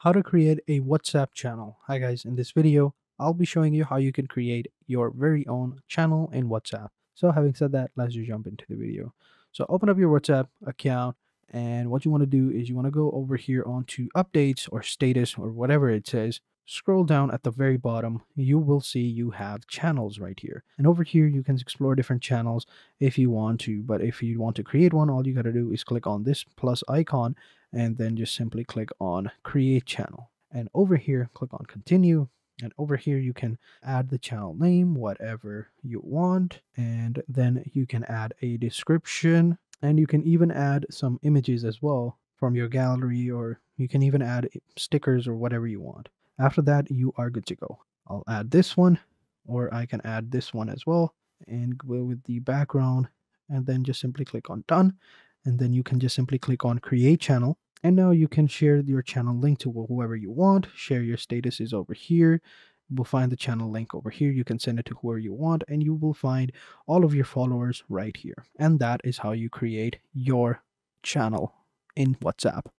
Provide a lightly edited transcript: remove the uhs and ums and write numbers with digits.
How to create a WhatsApp channel. Hi guys, in this video, I'll be showing you how you can create your very own channel in WhatsApp. So having said that, let's just jump into the video. So open up your WhatsApp account, and what you want to do is you want to go over here onto updates or status or whatever it says. Scroll down at the very bottom, you will see you have channels right here. And over here you can explore different channels if you want to, but if you want to create one, all you got to do is click on this plus icon and then just simply click on create channel, and over here click on continue, and over here you can add the channel name whatever you want, and then you can add a description, and you can even add some images as well from your gallery, or you can even add stickers or whatever you want. After that, you are good to go. I'll add this one, or I can add this one as well, and go with the background, and then just simply click on done, and then you can just simply click on create channel. And now you can share your channel link to whoever you want. Share your statuses over here. You will find the channel link over here. You can send it to whoever you want, and you will find all of your followers right here. And that is how you create your channel in WhatsApp.